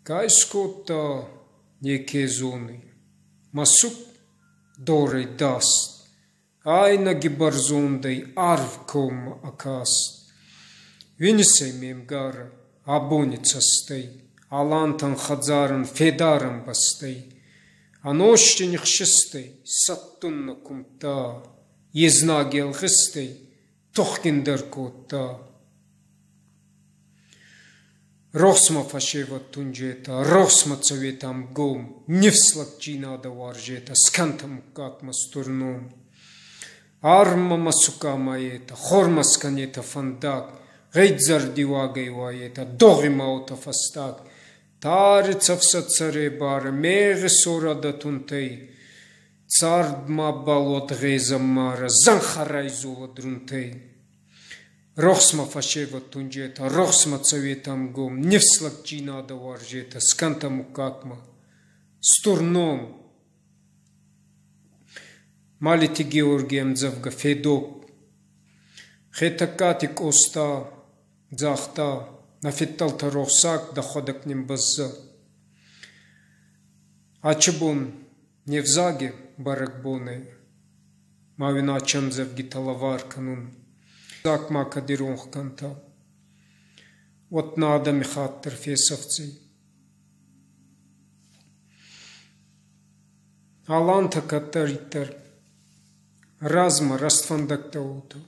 Кайскота некезоны, масук дорей даст, айна гибарзондей арвком акаст. Винисей мемгара, абоницастей, алантан хадзаран федаран бастей, анощених шестей, саттунна кумта, езнагел хистей, тохкиндер кота. Росма фашева тунжета, росма цаветам гом, невслак джинада варжета, скантам как мастурном. Арма масука маета, хорма сканета фандак, гейдзар дивагай ваета, доги маута фастак. Тарица вса царе бара, меге сорада тунтей, цардма балот гейза мара, занхарай зула друнтей. Рохсма фашева тунжета, рохсма цаветам гом, невслак джинада варжета, скантаму какма, стурном. Малити Георгием завга федок, хетакати коста, захта, нафетталта рохсак, да хода к ним базза. Ачабон невзаге баракбоне, мавина ачам завги талавар канун. Закма кадиронх канта. Вот надо михаттер фесовцы. Аланта катаритер. Разма растфандактаута.